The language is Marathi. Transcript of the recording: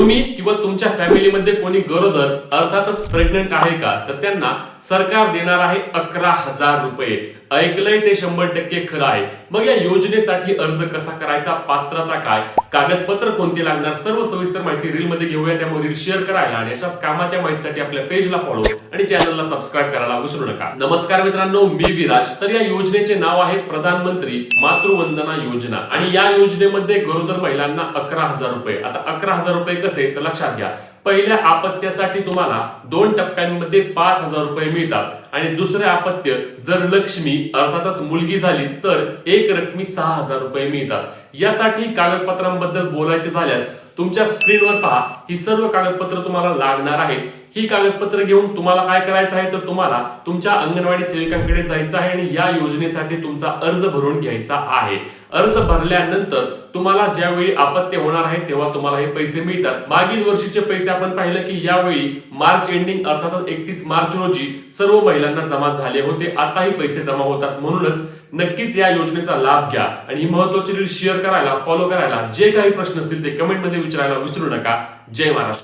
तुम्ही किंवा तुमच्या फॅमिलीमध्ये कोणी गरोदर अर्थातच प्रेग्नंट आहे का, तर त्यांना सरकार देणार आहे 11,000 रुपये. ऐकलंय ते 100% खरं आहे. मग या योजनेसाठी अर्ज कसा करायचा, पात्रता काय, कागदपत्र कोणती लागणार, सर्व सविस्तर माहिती रील मध्ये घेऊया. त्यामुळे रील शेअर करायला आणि अशाच कामाच्या माहितीसाठी आपल्या पेजला फॉलो आणि चॅनलला सबस्क्राईब करायला विसरू नका. नमस्कार मित्रांनो, मी विराज. तर या योजनेचे नाव आहे प्रधानमंत्री मातृवंदना योजना आणि या योजनेमध्ये गरोदर महिलांना 11,000 रुपये. आता 11,000 रुपये कसे, तर लक्षात घ्या. पहिल्या अपत्यासाठी तुम्हाला 2 टप्प्यांमध्ये 5,000 रुपये मिळतात आणि दुसरे अपत्य जर लक्ष्मी अर्थातच मुलगी झाली तर एक रकमी 6,000 रुपये मिळतात. यासाठी कागदपत्रांबद्दल बोलायचे झाल्यास तुमच्या स्क्रीनवर पहा, ही सर्व कागदपत्र तुम्हाला लागणार आहेत. ही कागदपत्र घेऊन तुम्हाला काय करायचं आहे, तर तुम्हाला तुमच्या अंगणवाडी सेविकांकडे जायचं आहे आणि या योजनेसाठी तुमचा अर्ज भरून घ्यायचा आहे. अर्ज भरल्यानंतर तुम्हाला ज्यावेळी अपत्य होणार आहे तेव्हा तुम्हाला हे पैसे मिळतात. मागील वर्षीचे पैसे आपण पाहिलं की यावेळी मार्च एंडिंग अर्थात 31 मार्च रोजी सर्व महिलांना जमा झाले होते. आताही पैसे जमा होतात. म्हणूनच नक्कीच या योजनेचा लाभ घ्या आणि ही महत्त्वाची रील शेअर करायला, फॉलो करायला, जे काही प्रश्न असतील ते कमेंट मध्ये विचारायला विसरू नका. जय महाराष्ट्र.